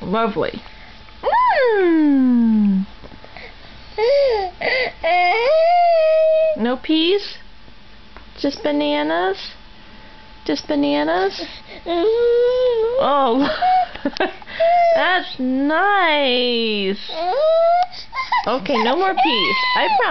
Lovely. No peas? Just bananas? Just bananas? Oh, that's nice. Okay, no more peas. I promise.